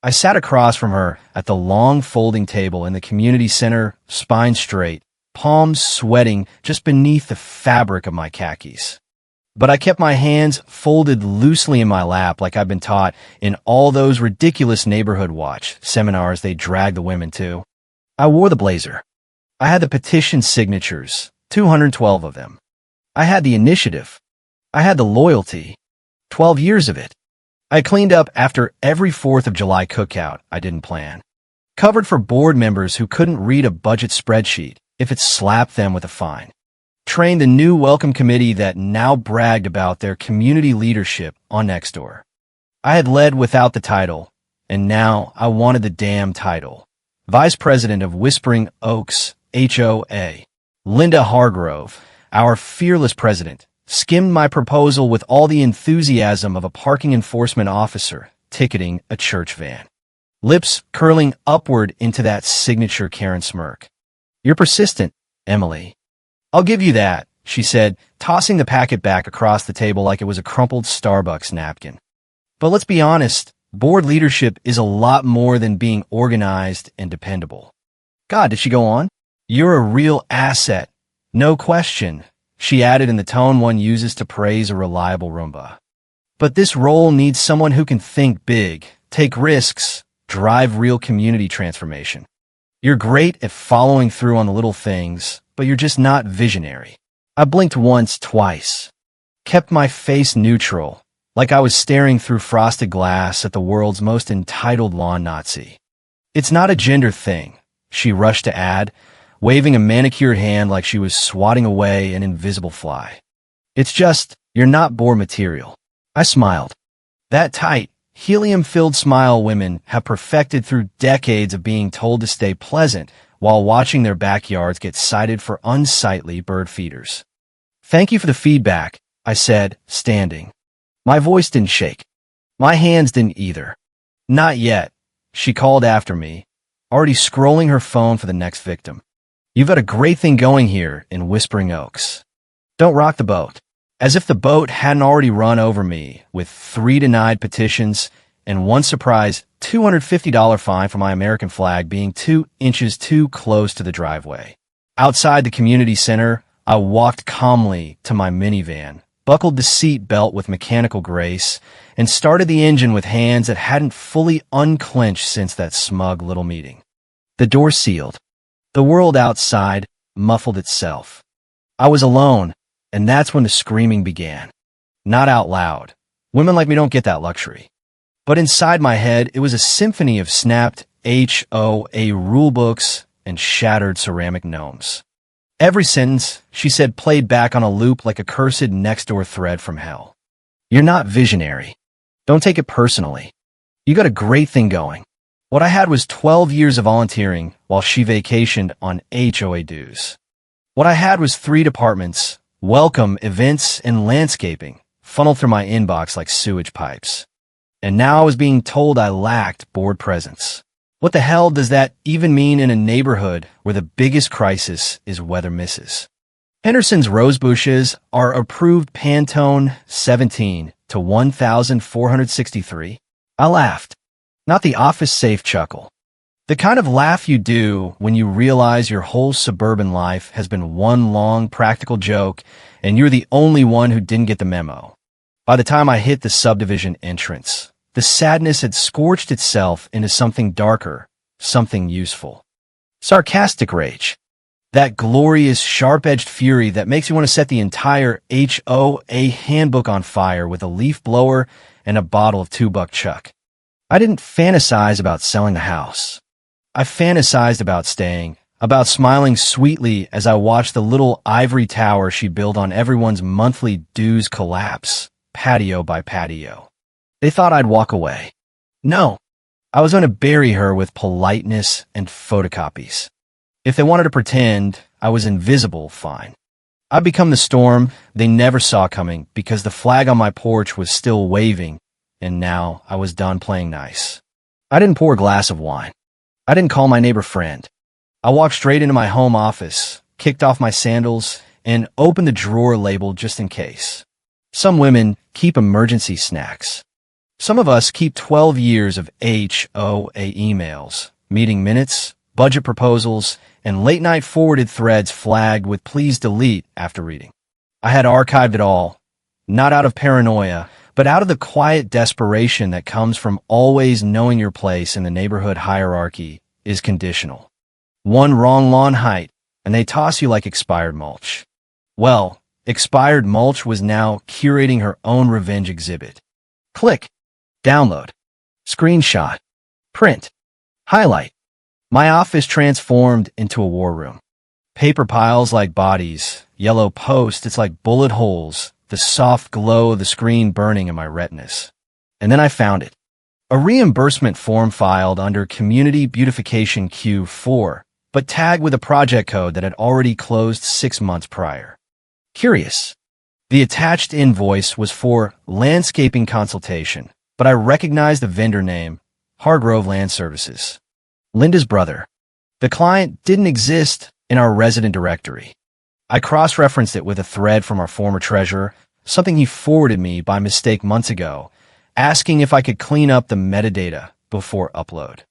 I sat across from her at the long folding table in the community center, spine straight, palms sweating just beneath the fabric of my khakis. But I kept my hands folded loosely in my lap like I'd been taught in all those ridiculous neighborhood watch seminars they drag the women to. I wore the blazer. I had the petition signatures, 212 of them. I had the initiative. I had the loyalty. 12 years of it. I cleaned up after every 4th of July cookout I didn't plan. Covered for board members who couldn't read a budget spreadsheet if it slapped them with a fine. Trained the new welcome committee that now bragged about their community leadership on Nextdoor. I had led without the title, and now I wanted the damn title. Vice President of Whispering Oaks, HOA. Linda Hargrove, our fearless president, skimmed my proposal with all the enthusiasm of a parking enforcement officer ticketing a church van. Lips curling upward into that signature Karen smirk. You're persistent, Emily. I'll give you that, she said, tossing the packet back across the table like it was a crumpled Starbucks napkin. But let's be honest, board leadership is a lot more than being organized and dependable. God, did she go on? You're a real asset. No question, she added in the tone one uses to praise a reliable Roomba. But this role needs someone who can think big, take risks, drive real community transformation. You're great at following through on the little things, but you're just not visionary. I blinked once, twice. Kept my face neutral, like I was staring through frosted glass at the world's most entitled lawn Nazi. It's not a gender thing, she rushed to add, waving a manicured hand like she was swatting away an invisible fly. It's just, you're not board material. I smiled. That tight, helium-filled smile women have perfected through decades of being told to stay pleasant while watching their backyards get cited for unsightly bird feeders. Thank you for the feedback, I said, standing. My voice didn't shake. My hands didn't either. Not yet, she called after me, already scrolling her phone for the next victim. You've got a great thing going here in Whispering Oaks. Don't rock the boat. As if the boat hadn't already run over me with 3 denied petitions and 1 surprise $250 fine for my American flag being 2 inches too close to the driveway. Outside the community center, I walked calmly to my minivan, buckled the seat belt with mechanical grace, and started the engine with hands that hadn't fully unclenched since that smug little meeting. The door sealed. The world outside muffled itself. I was alone, and that's when the screaming began. Not out loud. Women like me don't get that luxury. But inside my head, it was a symphony of snapped HOA rulebooks and shattered ceramic gnomes. Every sentence, she said, played back on a loop like a cursed Nextdoor thread from hell. You're not visionary. Don't take it personally. You got a great thing going. What I had was 12 years of volunteering while she vacationed on HOA dues. What I had was 3 departments, welcome, events, and landscaping, funneled through my inbox like sewage pipes. And now I was being told I lacked board presence. What the hell does that even mean in a neighborhood where the biggest crisis is weather misses? Henderson's rose bushes are approved Pantone 17 to 1,463. I laughed. Not the office-safe chuckle. The kind of laugh you do when you realize your whole suburban life has been one long practical joke and you're the only one who didn't get the memo. By the time I hit the subdivision entrance, the sadness had scorched itself into something darker, something useful. Sarcastic rage. That glorious, sharp-edged fury that makes you want to set the entire HOA handbook on fire with a leaf blower and a bottle of $2 Chuck. I didn't fantasize about selling the house. I fantasized about staying, about smiling sweetly as I watched the little ivory tower she built on everyone's monthly dues collapse, patio by patio. They thought I'd walk away. No, I was going to bury her with politeness and photocopies. If they wanted to pretend I was invisible, fine. I'd become the storm they never saw coming because the flag on my porch was still waving, and now I was done playing nice. I didn't pour a glass of wine. I didn't call my neighbor friend. I walked straight into my home office, kicked off my sandals, and opened the drawer labeled just in case. Some women keep emergency snacks. Some of us keep 12 years of HOA emails, meeting minutes, budget proposals, and late-night forwarded threads flagged with "please delete" after reading. I had archived it all, not out of paranoia, but out of the quiet desperation that comes from always knowing your place in the neighborhood hierarchy is conditional. One wrong lawn height, and they toss you like expired mulch. Well, expired mulch was now curating her own revenge exhibit. Click, download, screenshot, print, highlight. My office transformed into a war room. Paper piles like bodies, yellow posts, it's like bullet holes, the soft glow of the screen burning in my retinas. And then I found it. A reimbursement form filed under Community Beautification Q4, but tagged with a project code that had already closed 6 months prior. Curious. The attached invoice was for landscaping consultation, but I recognized the vendor name, Hargrove Land Services. Linda's brother. The client didn't exist in our resident directory. I cross-referenced it with a thread from our former treasurer, something he forwarded me by mistake months ago, asking if I could clean up the metadata before upload.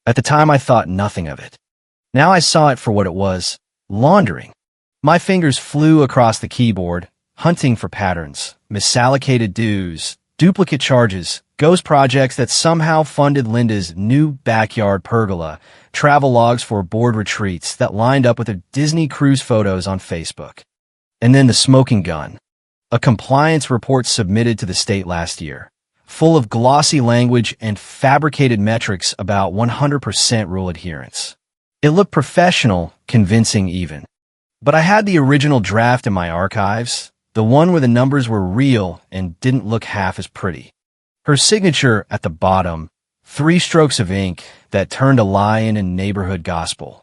At the time, I thought nothing of it. Now I saw it for what it was, laundering. My fingers flew across the keyboard, hunting for patterns, misallocated dues, duplicate charges, ghost projects that somehow funded Linda's new backyard pergola, travel logs for board retreats that lined up with her Disney cruise photos on Facebook. And then the smoking gun. A compliance report submitted to the state last year, full of glossy language and fabricated metrics about 100% rule adherence. It looked professional, convincing even. But I had the original draft in my archives, the one where the numbers were real and didn't look half as pretty. Her signature at the bottom, 3 strokes of ink that turned a lion in neighborhood gospel.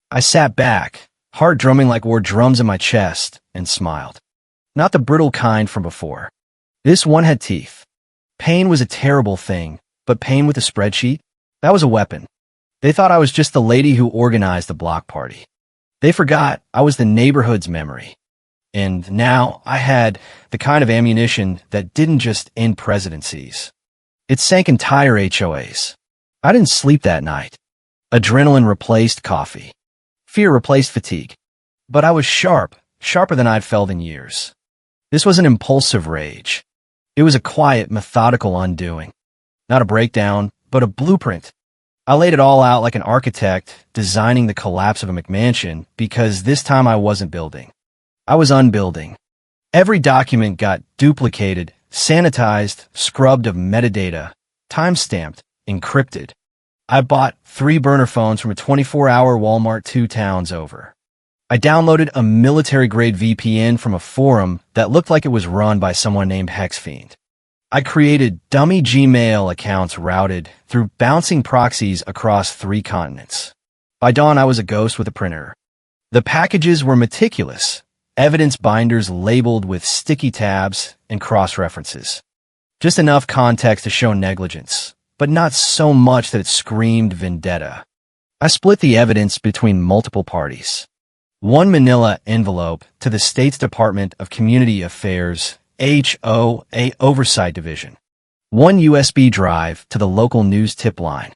I sat back, heart drumming like war drums in my chest, and smiled. Not the brittle kind from before. This one had teeth. Pain was a terrible thing, but pain with a spreadsheet? That was a weapon. They thought I was just the lady who organized the block party. They forgot I was the neighborhood's memory. And now I had the kind of ammunition that didn't just end presidencies. It sank entire HOAs. I didn't sleep that night. Adrenaline replaced coffee. Fear replaced fatigue. But I was sharper than I'd felt in years. This was an impulsive rage. It was a quiet, methodical undoing. Not a breakdown, but a blueprint. I laid it all out like an architect designing the collapse of a McMansion because this time I wasn't building. I was unbuilding. Every document got duplicated, sanitized, scrubbed of metadata, time-stamped, encrypted. I bought 3 burner phones from a 24-hour Walmart 2 towns over. I downloaded a military-grade VPN from a forum that looked like it was run by someone named Hexfiend. I created dummy Gmail accounts routed through bouncing proxies across 3 continents. By dawn, I was a ghost with a printer. The packages were meticulous, evidence binders labeled with sticky tabs and cross-references. Just enough context to show negligence, but not so much that it screamed vendetta. I split the evidence between multiple parties. 1 manila envelope to the state's Department of Community Affairs, HOA Oversight Division. 1 USB drive to the local news tip line.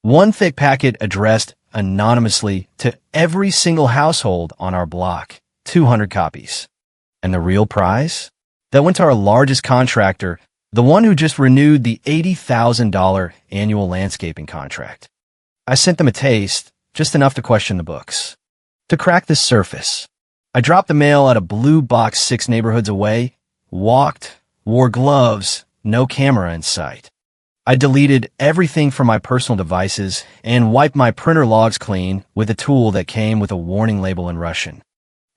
1 thick packet addressed anonymously to every single household on our block. 200 copies. And the real prize? That went to our largest contractor, the one who just renewed the $80,000 annual landscaping contract. I sent them a taste, just enough to question the books. To crack the surface, I dropped the mail at a blue box 6 neighborhoods away, walked, wore gloves, no camera in sight. I deleted everything from my personal devices and wiped my printer logs clean with a tool that came with a warning label in Russian.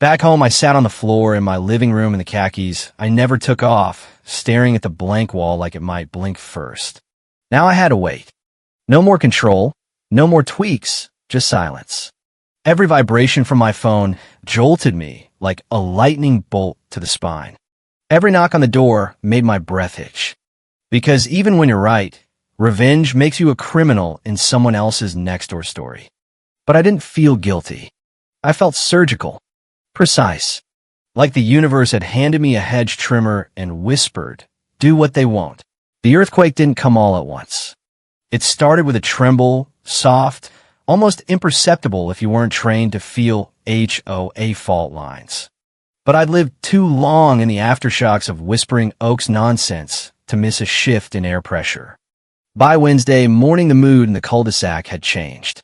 Back home, I sat on the floor in my living room in the khakis I never took off, staring at the blank wall like it might blink first. Now I had to wait. No more control, no more tweaks, just silence. Every vibration from my phone jolted me like a lightning bolt to the spine. Every knock on the door made my breath itch. Because even when you're right, revenge makes you a criminal in someone else's next-door story. But I didn't feel guilty. I felt surgical. Precise. Like the universe had handed me a hedge trimmer and whispered, "Do what they won't. The earthquake didn't come all at once. It started with a tremble, soft, almost imperceptible if you weren't trained to feel HOA fault lines. But I'd lived too long in the aftershocks of Whispering Oaks nonsense to miss a shift in air pressure. By Wednesday morning, the mood in the cul-de-sac had changed.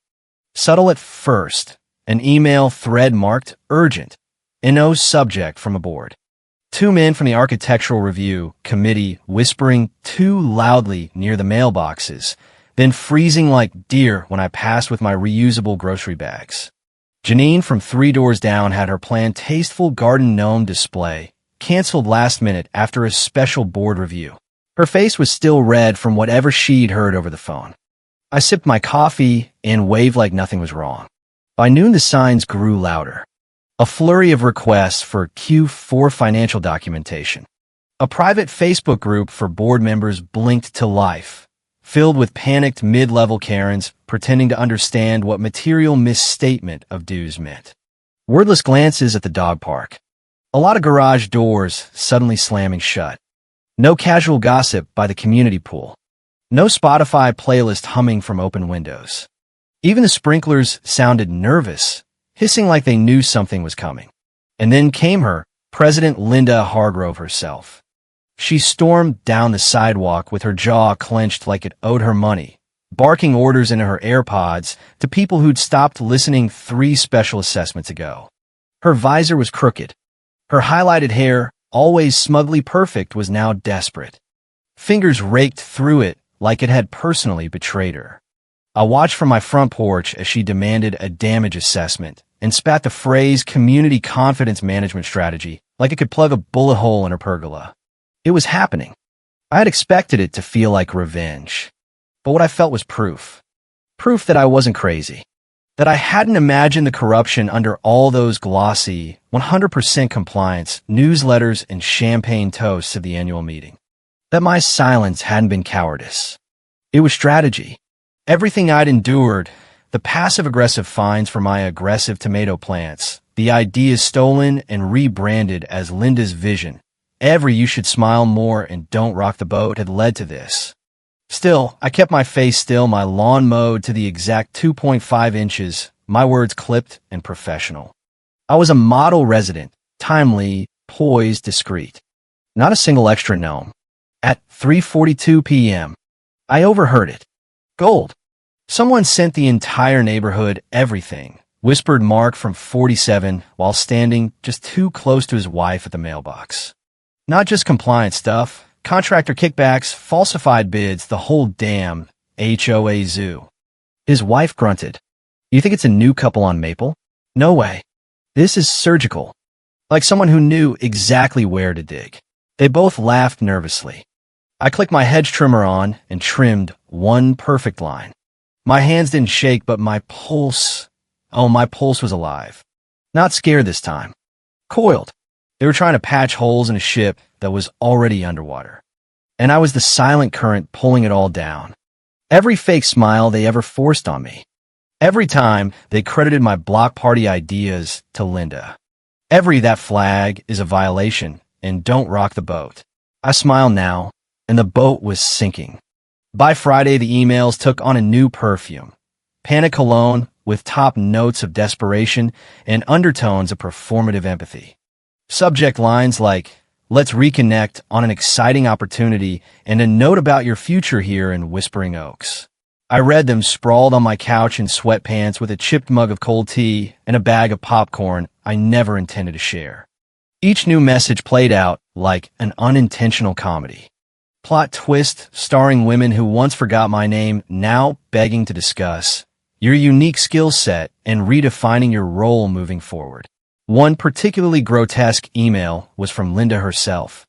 Subtle at first, an email thread marked urgent, and no subject from a board. Two men from the Architectural Review Committee whispering too loudly near the mailboxes, then freezing like deer when I passed with my reusable grocery bags. Janine from 3 doors down had her planned tasteful garden gnome display canceled last minute after a special board review. Her face was still red from whatever she'd heard over the phone. I sipped my coffee and waved like nothing was wrong. By noon, the signs grew louder. A flurry of requests for Q4 financial documentation. A private Facebook group for board members blinked to life, filled with panicked mid-level Karens pretending to understand what material misstatement of dues meant. Wordless glances at the dog park. A lot of garage doors suddenly slamming shut. No casual gossip by the community pool. No Spotify playlist humming from open windows. Even the sprinklers sounded nervous, hissing like they knew something was coming. And then came her, President Linda Hargrove herself. She stormed down the sidewalk with her jaw clenched like it owed her money, barking orders into her AirPods to people who'd stopped listening 3 special assessments ago. Her visor was crooked. Her highlighted hair, always smugly perfect, was now desperate. Fingers raked through it like it had personally betrayed her. I watched from my front porch as she demanded a damage assessment and spat the phrase community confidence management strategy like it could plug a bullet hole in her pergola. It was happening. I had expected it to feel like revenge. But what I felt was proof. Proof that I wasn't crazy. That I hadn't imagined the corruption under all those glossy, 100% compliance newsletters and champagne toasts of the annual meeting. That my silence hadn't been cowardice. It was strategy. Everything I'd endured, the passive-aggressive fines for my aggressive tomato plants, the ideas stolen and rebranded as Linda's vision, every "you should smile more and don't rock the boat" had led to this. Still, I kept my face still, my lawn mowed to the exact 2.5 inches, my words clipped and professional. I was a model resident, timely, poised, discreet. Not a single extra gnome. At 3:42 p.m., I overheard it. Gold. Someone sent the entire neighborhood everything, whispered Mark from 47 while standing just too close to his wife at the mailbox. Not just compliance stuff, contractor kickbacks, falsified bids, the whole damn HOA zoo. His wife grunted. You think it's a new couple on Maple? No way. This is surgical. Like someone who knew exactly where to dig. They both laughed nervously. I clicked my hedge trimmer on and trimmed one perfect line. My hands didn't shake, but my pulse was alive. Not scared this time. Coiled. They were trying to patch holes in a ship that was already underwater. And I was the silent current pulling it all down. Every fake smile they ever forced on me. Every time they credited my block party ideas to Linda. That flag is a violation and don't rock the boat. I smile now, and the boat was sinking. By Friday, the emails took on a new perfume. Panic cologne with top notes of desperation and undertones of performative empathy. Subject lines like, "Let's reconnect on an exciting opportunity," and a note about your future here in Whispering Oaks. I read them sprawled on my couch in sweatpants with a chipped mug of cold tea and a bag of popcorn I never intended to share. Each new message played out like an unintentional comedy. Plot twist starring women who once forgot my name, now begging to discuss your unique skill set and redefining your role moving forward. One particularly grotesque email was from Linda herself.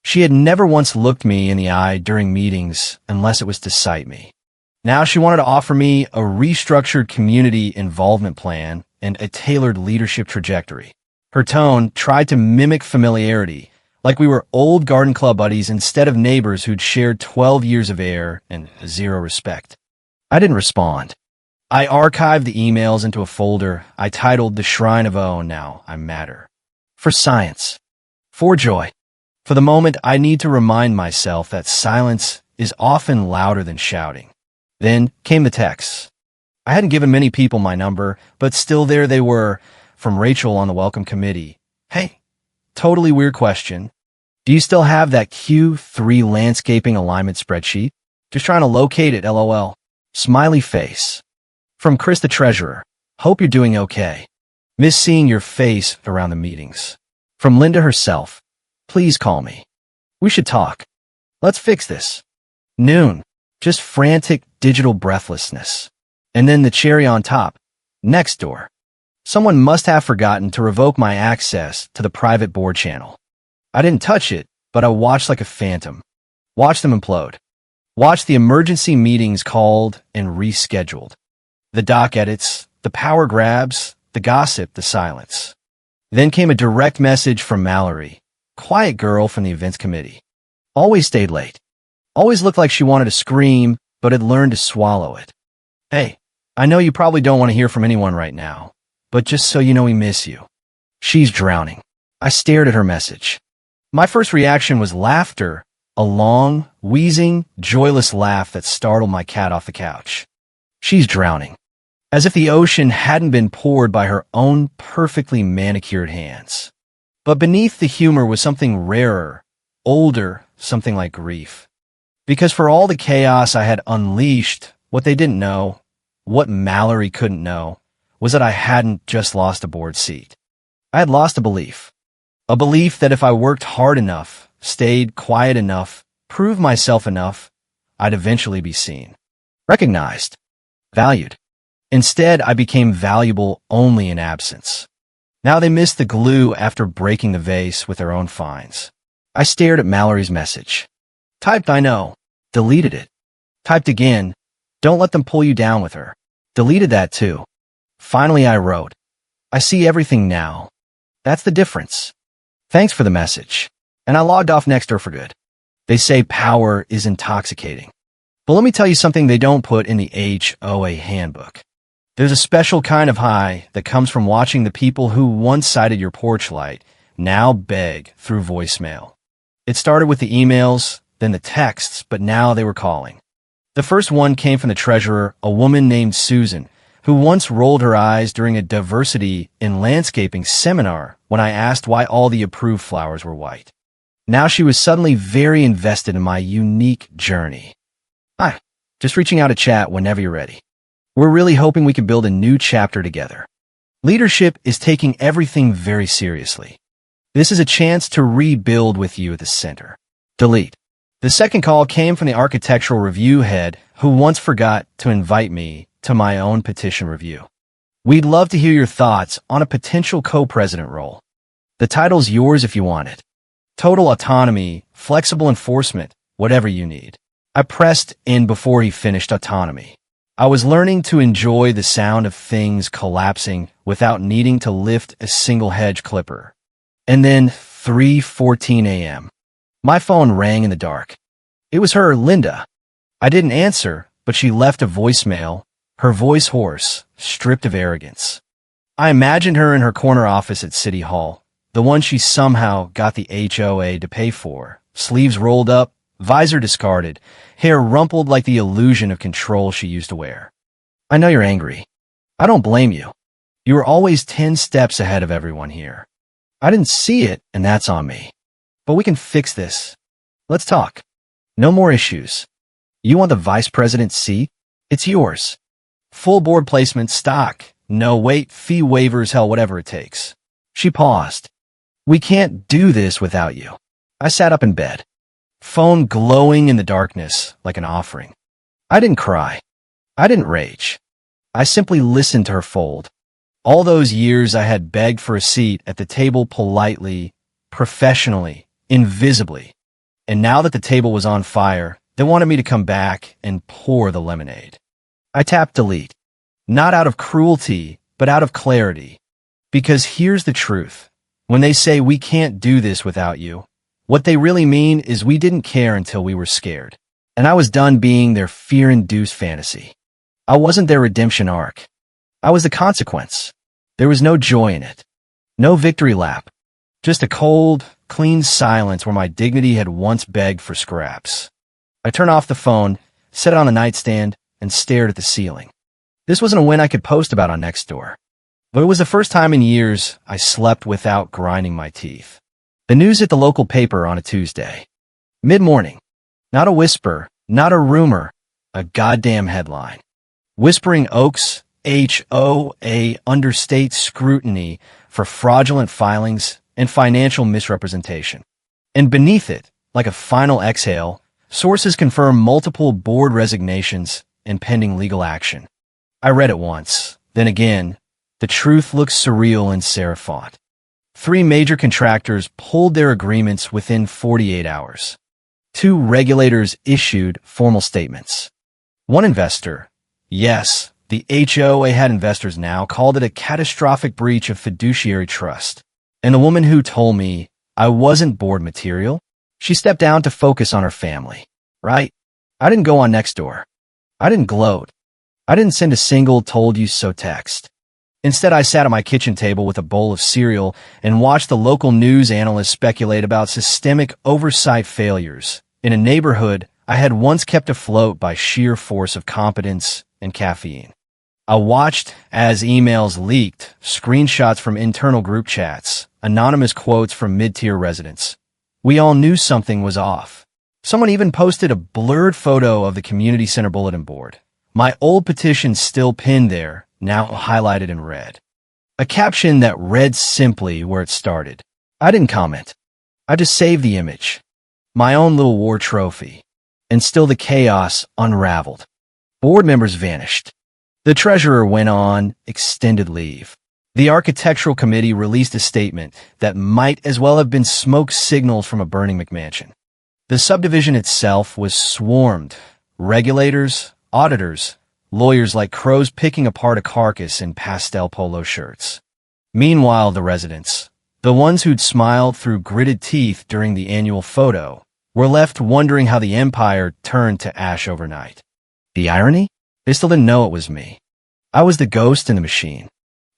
She had never once looked me in the eye during meetings unless it was to cite me. Now she wanted to offer me a restructured community involvement plan and a tailored leadership trajectory. Her tone tried to mimic familiarity, like we were old garden club buddies instead of neighbors who'd shared 12 years of air and zero respect. I didn't respond. I archived the emails into a folder I titled The Shrine of Oh, Now I Matter. For science. For joy. For the moment, I need to remind myself that silence is often louder than shouting. Then came the texts. I hadn't given many people my number, but still there they were, from Rachel on the welcome committee. Hey, totally weird question. Do you still have that Q3 landscaping alignment spreadsheet? Just trying to locate it, LOL. Smiley face. From Chris the treasurer. Hope you're doing okay. Miss seeing your face around the meetings. From Linda herself. Please call me. We should talk. Let's fix this. Noon. Just frantic digital breathlessness. And then the cherry on top. Next door. Someone must have forgotten to revoke my access to the private board channel. I didn't touch it, but I watched like a phantom. Watched them implode. Watched the emergency meetings called and rescheduled. The doc edits, the power grabs, the gossip, the silence. Then came a direct message from Mallory, quiet girl from the events committee. Always stayed late. Always looked like she wanted to scream, but had learned to swallow it. Hey, I know you probably don't want to hear from anyone right now, but just so you know we miss you. She's drowning. I stared at her message. My first reaction was laughter, a long, wheezing, joyless laugh that startled my cat off the couch. She's drowning. As if the ocean hadn't been poured by her own perfectly manicured hands. But beneath the humor was something rarer, older, something like grief. Because for all the chaos I had unleashed, what they didn't know, what Mallory couldn't know, was that I hadn't just lost a board seat. I had lost a belief. A belief that if I worked hard enough, stayed quiet enough, proved myself enough, I'd eventually be seen. Recognized. Valued. Instead, I became valuable only in absence. Now they missed the glue after breaking the vase with their own fines. I stared at Mallory's message. Typed, I know. Deleted it. Typed again. Don't let them pull you down with her. Deleted that too. Finally, I wrote. I see everything now. That's the difference. Thanks for the message. And I logged off Nextdoor for good. They say power is intoxicating. But let me tell you something they don't put in the HOA handbook. There's a special kind of high that comes from watching the people who once cited your porch light now beg through voicemail. It started with the emails, then the texts, but now they were calling. The first one came from the treasurer, a woman named Susan, who once rolled her eyes during a diversity in landscaping seminar when I asked why all the approved flowers were white. Now she was suddenly very invested in my unique journey. Hi, just reaching out to chat whenever you're ready. We're really hoping we can build a new chapter together. Leadership is taking everything very seriously. This is a chance to rebuild with you at the center. Delete. The second call came from the architectural review head who once forgot to invite me to my own petition review. We'd love to hear your thoughts on a potential co-president role. The title's yours if you want it. Total autonomy, flexible enforcement, whatever you need. I pressed in before he finished autonomy. I was learning to enjoy the sound of things collapsing without needing to lift a single hedge clipper. And then 3:14 a.m. My phone rang in the dark. It was her, Linda. I didn't answer, but she left a voicemail, her voice hoarse, stripped of arrogance. I imagined her in her corner office at City Hall, the one she somehow got the HOA to pay for, sleeves rolled up, visor discarded, hair rumpled like the illusion of control she used to wear. I know you're angry. I don't blame you. You were always 10 steps ahead of everyone here. I didn't see it, and that's on me. But we can fix this. Let's talk. No more issues. You want the vice president's seat? It's yours. Full board placement, stock, no wait, fee waivers, hell, whatever it takes. She paused. We can't do this without you. I sat up in bed. Phone glowing in the darkness like an offering. I didn't cry. I didn't rage. I simply listened to her fold. All those years I had begged for a seat at the table politely, professionally, invisibly. And now that the table was on fire, they wanted me to come back and pour the lemonade. I tapped delete. Not out of cruelty, but out of clarity. Because here's the truth. When they say we can't do this without you, what they really mean is we didn't care until we were scared. And I was done being their fear-induced fantasy. I wasn't their redemption arc. I was the consequence. There was no joy in it. No victory lap. Just a cold, clean silence where my dignity had once begged for scraps. I turned off the phone, set it on the nightstand, and stared at the ceiling. This wasn't a win I could post about on Nextdoor, but it was the first time in years I slept without grinding my teeth. The news hit the local paper on a Tuesday. Mid-morning. Not a whisper, not a rumor, a goddamn headline. Whispering Oaks, HOA understates scrutiny for fraudulent filings and financial misrepresentation. And beneath it, like a final exhale, sources confirm multiple board resignations and pending legal action. I read it once, then again. The truth looks surreal in serif font. 3 major contractors pulled their agreements within 48 hours. 2 regulators issued formal statements. One investor, yes, the HOA had investors now, called it a catastrophic breach of fiduciary trust. And the woman who told me I wasn't board material, she stepped down to focus on her family. Right? I didn't go on Nextdoor. I didn't gloat. I didn't send a single told you so text. Instead, I sat at my kitchen table with a bowl of cereal and watched the local news analysts speculate about systemic oversight failures in a neighborhood I had once kept afloat by sheer force of competence and caffeine. I watched as emails leaked, screenshots from internal group chats, anonymous quotes from mid-tier residents. We all knew something was off. Someone even posted a blurred photo of the community center bulletin board. My old petition still pinned there, now highlighted in red. A caption that read simply where it started. I didn't comment. I just saved the image. My own little war trophy. And still the chaos unraveled. Board members vanished. The treasurer went on extended leave. The architectural committee released a statement that might as well have been smoke signals from a burning McMansion. The subdivision itself was swarmed. Regulators, auditors, lawyers like crows picking apart a carcass in pastel polo shirts. Meanwhile, the residents, the ones who'd smiled through gritted teeth during the annual photo, were left wondering how the empire turned to ash overnight. The irony? They still didn't know it was me. I was the ghost in the machine,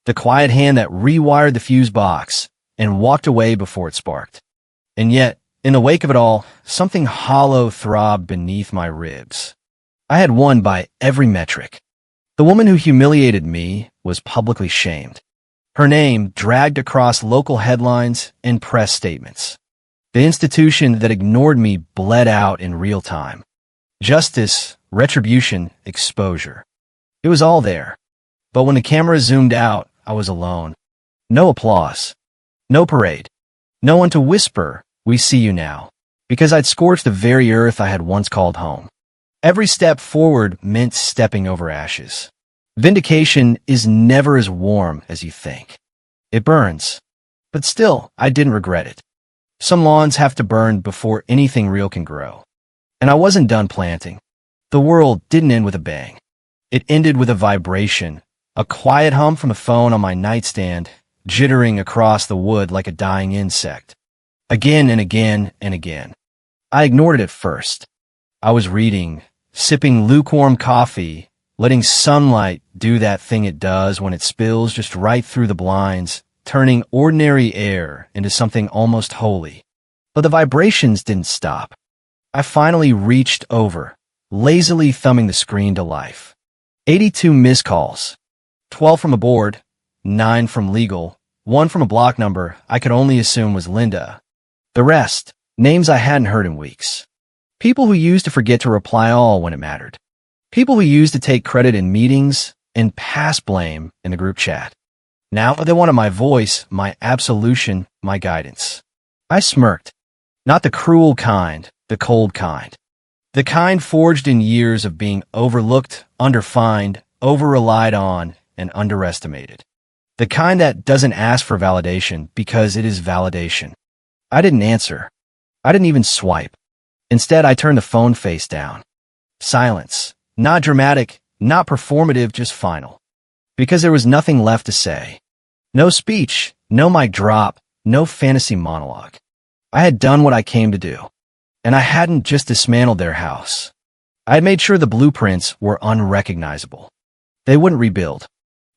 the quiet hand that rewired the fuse box and walked away before it sparked. And yet, in the wake of it all, something hollow throbbed beneath my ribs. I had won by every metric. The woman who humiliated me was publicly shamed. Her name dragged across local headlines and press statements. The institution that ignored me bled out in real time. Justice, retribution, exposure. It was all there. But when the camera zoomed out, I was alone. No applause. No parade. No one to whisper, "We see you now." Because I'd scorched the very earth I had once called home. Every step forward meant stepping over ashes. Vindication is never as warm as you think. It burns. But still, I didn't regret it. Some lawns have to burn before anything real can grow. And I wasn't done planting. The world didn't end with a bang. It ended with a vibration, a quiet hum from a phone on my nightstand, jittering across the wood like a dying insect. Again and again and again. I ignored it at first. I was reading, sipping lukewarm coffee, letting sunlight do that thing it does when it spills just right through the blinds, turning ordinary air into something almost holy. But the vibrations didn't stop. I finally reached over, lazily thumbing the screen to life. 82 missed calls. 12 from a board, 9 from legal, 1 from a block number I could only assume was Linda. The rest, names I hadn't heard in weeks. People who used to forget to reply all when it mattered. People who used to take credit in meetings and pass blame in the group chat. Now they wanted my voice, my absolution, my guidance. I smirked. Not the cruel kind, the cold kind. The kind forged in years of being overlooked, underfined, over-relied on, and underestimated. The kind that doesn't ask for validation because it is validation. I didn't answer. I didn't even swipe. Instead, I turned the phone face down. Silence. Not dramatic, not performative, just final. Because there was nothing left to say. No speech, no mic drop, no fantasy monologue. I had done what I came to do. And I hadn't just dismantled their house. I had made sure the blueprints were unrecognizable. They wouldn't rebuild.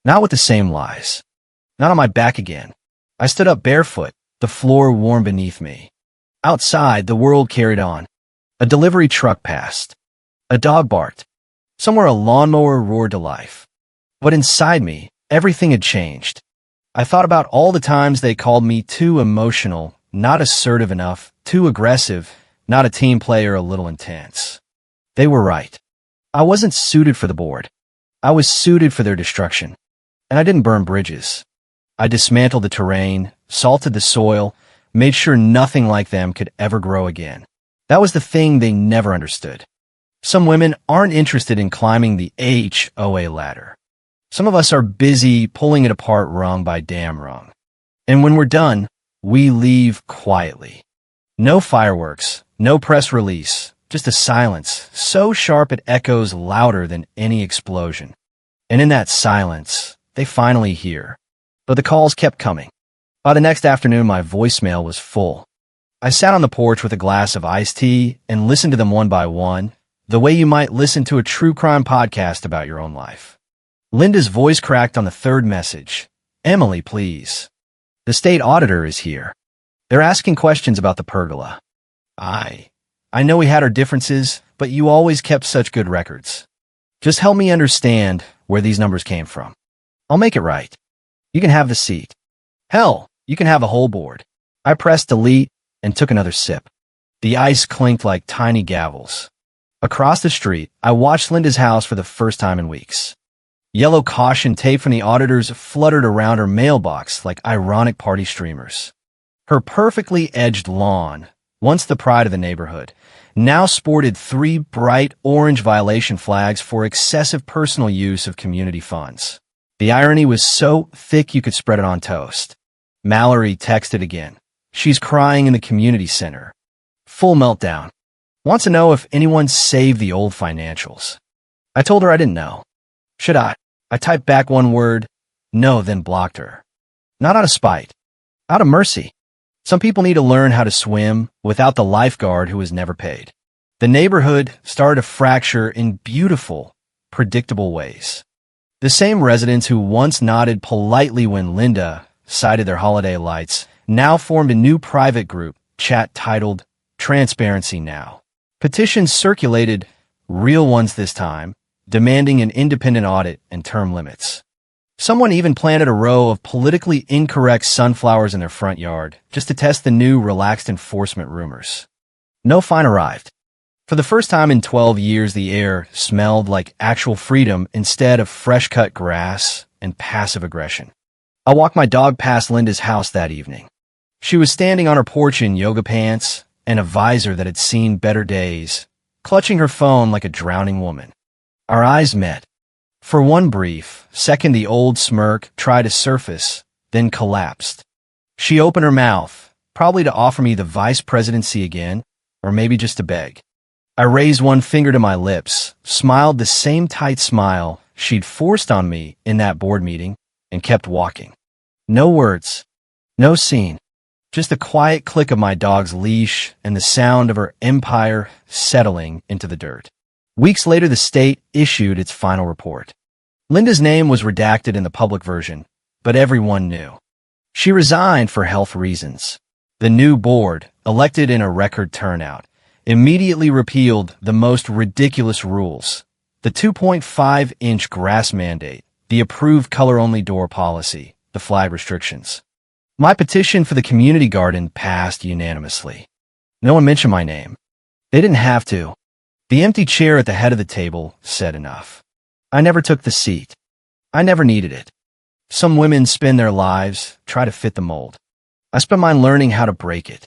Not with the same lies. Not on my back again. I stood up barefoot, the floor warm beneath me. Outside, the world carried on. A delivery truck passed. A dog barked. Somewhere a lawnmower roared to life. But inside me, everything had changed. I thought about all the times they called me too emotional, not assertive enough, too aggressive, not a team player, a little intense. They were right. I wasn't suited for the board. I was suited for their destruction. And I didn't burn bridges. I dismantled the terrain, salted the soil, made sure nothing like them could ever grow again. That was the thing they never understood. Some women aren't interested in climbing the HOA ladder. Some of us are busy pulling it apart rung by damn rung. And when we're done, we leave quietly. No fireworks, no press release, just a silence so sharp it echoes louder than any explosion. And in that silence, they finally hear. But the calls kept coming. By the next afternoon, my voicemail was full. I sat on the porch with a glass of iced tea and listened to them one by one, the way you might listen to a true crime podcast about your own life. Linda's voice cracked on the third message. Emily, please. The state auditor is here. They're asking questions about the pergola. I know we had our differences, but you always kept such good records. Just help me understand where these numbers came from. I'll make it right. You can have the seat. Hell, you can have a whole board. I pressed delete and took another sip. The ice clinked like tiny gavels. Across the street, I watched Linda's house for the first time in weeks. Yellow caution tape from the auditors fluttered around her mailbox like ironic party streamers. Her perfectly edged lawn, once the pride of the neighborhood, now sported 3 bright orange violation flags for excessive personal use of community funds. The irony was so thick you could spread it on toast. Mallory texted again. She's crying in the community center. Full meltdown. Wants to know if anyone saved the old financials. I told her I didn't know. Should I? I typed back one word, no, then blocked her. Not out of spite. Out of mercy. Some people need to learn how to swim without the lifeguard who was never paid. The neighborhood started to fracture in beautiful, predictable ways. The same residents who once nodded politely when Linda cited their holiday lights now formed a new private group chat titled Transparency Now. Petitions circulated, real ones this time, demanding an independent audit and term limits. Someone even planted a row of politically incorrect sunflowers in their front yard just to test the new relaxed enforcement rumors. No fine arrived. For the first time in 12 years, the air smelled like actual freedom instead of fresh-cut grass and passive aggression. I walked my dog past Linda's house that evening. She was standing on her porch in yoga pants and a visor that had seen better days, clutching her phone like a drowning woman. Our eyes met. For one brief second, the old smirk tried to surface, then collapsed. She opened her mouth, probably to offer me the vice presidency again, or maybe just to beg. I raised one finger to my lips, smiled the same tight smile she'd forced on me in that board meeting, and kept walking. No words, no scene, just the quiet click of my dog's leash and the sound of her empire settling into the dirt. Weeks later, the state issued its final report. Linda's name was redacted in the public version, but everyone knew. She resigned for health reasons. The new board, elected in a record turnout, immediately repealed the most ridiculous rules: the 2.5-inch grass mandate, the approved color-only door policy, the flag restrictions. My petition for the community garden passed unanimously. No one mentioned my name. They didn't have to. The empty chair at the head of the table said enough. I never took the seat. I never needed it. Some women spend their lives, try to fit the mold. I spent mine learning how to break it.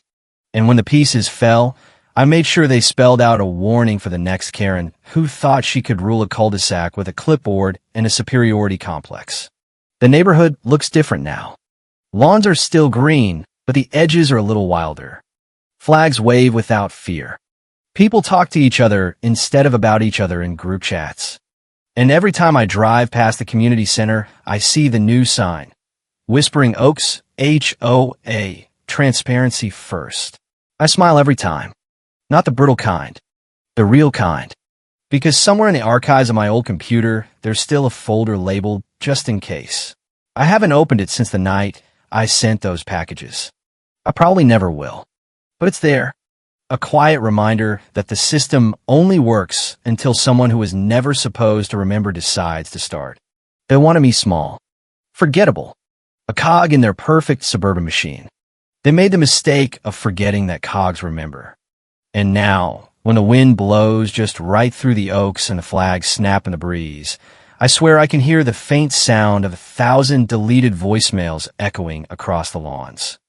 And when the pieces fell, I made sure they spelled out a warning for the next Karen who thought she could rule a cul-de-sac with a clipboard and a superiority complex. The neighborhood looks different now. Lawns are still green, but the edges are a little wilder. Flags wave without fear. People talk to each other instead of about each other in group chats. And every time I drive past the community center, I see the new sign. Whispering Oaks, HOA, transparency first. I smile every time. Not the brittle kind. The real kind. Because somewhere in the archives of my old computer, there's still a folder labeled just in case. I haven't opened it since the night I sent those packages. I probably never will. But it's there. A quiet reminder that the system only works until someone who is never supposed to remember decides to start. They wanted me small, forgettable, a cog in their perfect suburban machine. They made the mistake of forgetting that cogs remember. And now, when the wind blows just right through the oaks and the flags snap in the breeze, I swear I can hear the faint sound of 1,000 deleted voicemails echoing across the lawns.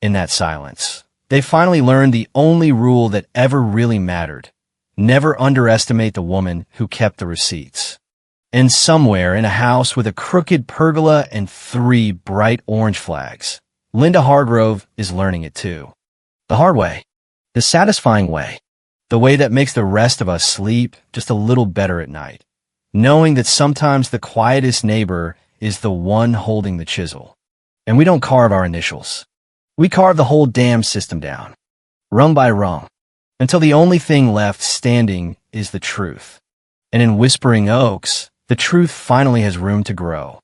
In that silence, they finally learned the only rule that ever really mattered. Never underestimate the woman who kept the receipts. And somewhere in a house with a crooked pergola and 3 bright orange flags, Linda Hargrove is learning it too. The hard way. The satisfying way. The way that makes the rest of us sleep just a little better at night. Knowing that sometimes the quietest neighbor is the one holding the chisel. And we don't carve our initials. We carve the whole damn system down, rung by rung, until the only thing left standing is the truth. And in Whispering Oaks, the truth finally has room to grow.